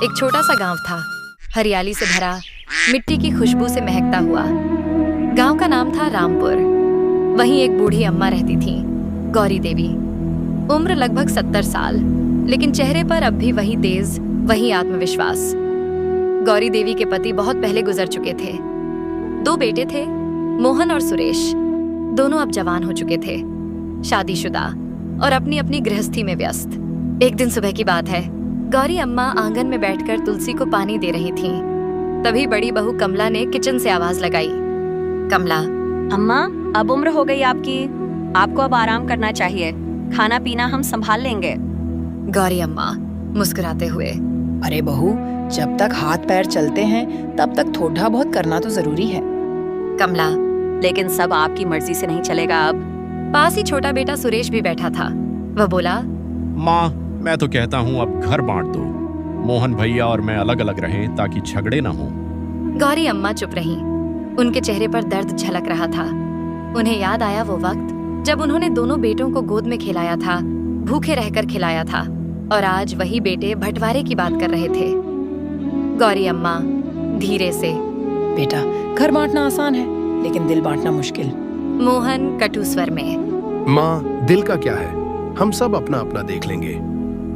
एक छोटा सा गांव था, हरियाली से भरा, मिट्टी की खुशबू से महकता हुआ। गांव का नाम था रामपुर। वहीं एक बूढ़ी अम्मा रहती थी, गौरी देवी। उम्र लगभग 70 साल, लेकिन चेहरे पर अब भी वही तेज, वही आत्मविश्वास। गौरी देवी के पति बहुत पहले गुजर चुके थे। 2 बेटे थे, मोहन और सुरेश। दोनों अब जवान हो चुके थे, शादीशुदा और अपनी अपनी गृहस्थी में व्यस्त। एक दिन सुबह की बात है, गौरी अम्मा आंगन में बैठकर तुलसी को पानी दे रही थीं। तभी बड़ी बहू कमला ने किचन से आवाज लगाई। कमला, अम्मा, अब उम्र हो गई आपकी, आपको अब आराम करना चाहिए। खाना पीना हम संभाल लेंगे। गौरी अम्मा मुस्कुराते हुए, अरे बहू, जब तक हाथ पैर चलते हैं तब तक थोड़ा बहुत करना तो जरूरी है। कमला, लेकिन सब आपकी मर्जी से नहीं चलेगा। अब पास ही छोटा बेटा सुरेश भी बैठा था। वह बोला, माँ, मैं तो कहता हूँ अब घर बांट दो। मोहन भैया और मैं अलग अलग रहें ताकि झगड़े ना हो। गौरी अम्मा चुप रहीं। उनके चेहरे पर दर्द झलक रहा था। उन्हें याद आया वो वक्त जब उन्होंने दोनों बेटों को गोद में खिलाया था, भूखे रहकर खिलाया था, और आज वही बेटे बंटवारे की बात कर रहे थे। गौरी अम्मा धीरे से, बेटा, घर बांटना आसान है, लेकिन दिल बांटना मुश्किल। मोहन कटु स्वर में, माँ, दिल का क्या है, हम सब अपना अपना देख लेंगे।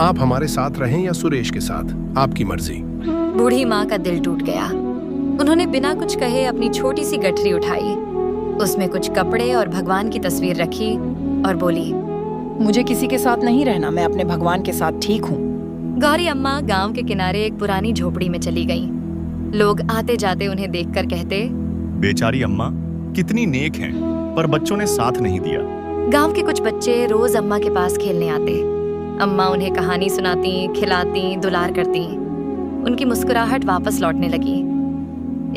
आप हमारे साथ रहें या सुरेश के साथ, आपकी मर्जी। बूढ़ी माँ का दिल टूट गया। उन्होंने बिना कुछ कहे अपनी छोटी सी गठरी उठाई, उसमें कुछ कपड़े और भगवान की तस्वीर रखी और बोली, मुझे किसी के साथ नहीं रहना, मैं अपने भगवान के साथ ठीक हूँ। गौरी अम्मा गांव के किनारे एक पुरानी झोपड़ी में चली गईं। लोग आते जाते उन्हें देखकर कहते, बेचारी अम्मा कितनी नेक हैं, पर बच्चों ने साथ नहीं दिया। गांव के कुछ बच्चे रोज अम्मा के पास खेलने आते। अम्मा उन्हें कहानी सुनाती, खिलाती, दुलार करती। उनकी मुस्कुराहट वापस लौटने लगी।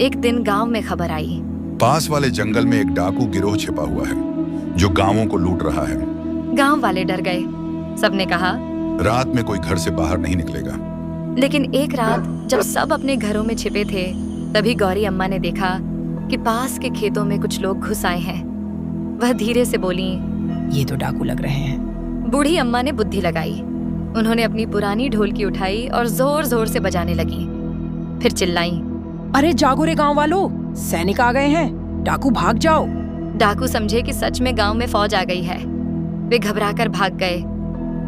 एक दिन गांव में खबर आई, पास वाले जंगल में एक डाकू गिरोह छिपा हुआ है जो गांवों को लूट रहा है। गांव वाले डर गए। सबने कहा, रात में कोई घर से बाहर नहीं निकलेगा। लेकिन एक रात जब सब अपने घरों में छिपे थे, तभी गौरी अम्मा ने देखा कि पास के खेतों में कुछ लोग घुस आए हैं। वह धीरे से बोली, ये तो डाकू लग रहे हैं। बूढ़ी अम्मा ने बुद्धि लगाई। उन्होंने अपनी पुरानी ढोलकी उठाई और जोर जोर से बजाने लगी। फिर चिल्लाई, अरे जागो रे गांव वालों, सैनिक आ गए हैं, डाकू भाग जाओ। डाकू समझे कि सच में गांव में फौज आ गई है। वे घबराकर भाग गए।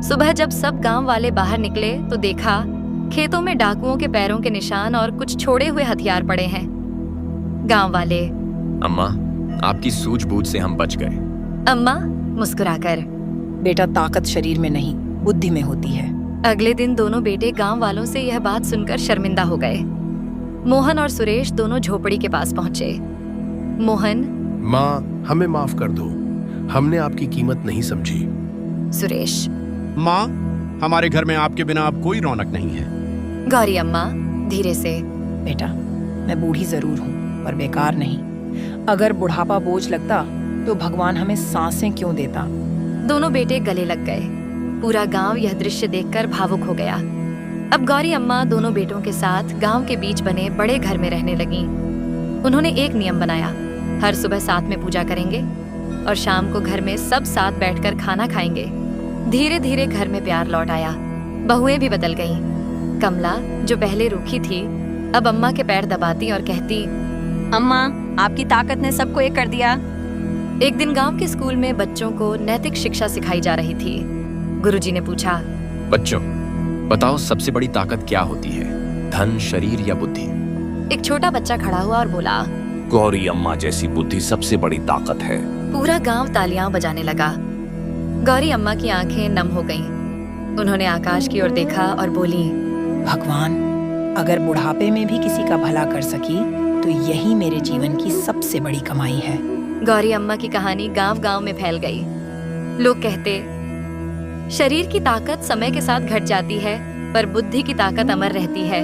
सुबह जब सब गांव वाले बाहर निकले तो देखा खेतों में डाकुओं के पैरों के निशान और कुछ छोड़े हुए हथियार पड़े हैं। गांव वाले, अम्मा, आपकी सूझबूझ से हम बच गए। अम्मा मुस्कुराकर, बेटा, ताकत शरीर में नहीं, बुद्धि में होती है। अगले दिन दोनों बेटे गांव वालों से यह बात सुनकर शर्मिंदा हो गए। मोहन और सुरेश दोनों झोपड़ी के पास पहुंचे। मोहन, माँ, हमें माफ कर दो, हमने आपकी कीमत नहीं समझी। सुरेश, माँ, हमारे घर में आपके बिना अब कोई रौनक नहीं है। गौरी अम्मा धीरे से, बेटा, मैं बूढ़ी जरूर हूँ, पर बेकार नहीं। अगर बुढ़ापा बोझ लगता तो भगवान हमें सांसें क्यों देता। दोनों बेटे गले लग गए। पूरा गांव यह दृश्य देखकर भावुक हो गया। अब गौरी अम्मा दोनों बेटों के साथ गांव के बीच बने बड़े घर में रहने लगीं। उन्होंने एक नियम बनाया, हर सुबह साथ में पूजा करेंगे और शाम को घर में सब साथ बैठकर खाना खाएंगे। धीरे धीरे घर में प्यार लौट आया। बहुएं भी बदल गईं। कमला, जो पहले रूखी थी, अब अम्मा के पैर दबाती और कहती, अम्मा, आपकी ताकत ने सबको एक कर दिया। एक दिन गांव के स्कूल में बच्चों को नैतिक शिक्षा सिखाई जा रही थी। गुरुजी ने पूछा, बच्चों, बताओ सबसे बड़ी ताकत क्या होती है, धन, शरीर या बुद्धि? एक छोटा बच्चा खड़ा हुआ और बोला, गौरी अम्मा जैसी बुद्धि सबसे बड़ी ताकत है। पूरा गांव तालियां बजाने लगा। गौरी अम्मा की आंखें नम हो गईं। उन्होंने आकाश की ओर देखा और बोली, भगवान, अगर बुढ़ापे में भी किसी का भला कर सकी तो यही मेरे जीवन की सबसे बड़ी कमाई है। गौरी अम्मा की कहानी गांव-गांव में फैल गई। लोग कहते, शरीर की ताकत समय के साथ घट जाती है, पर बुद्धि की ताकत अमर रहती है।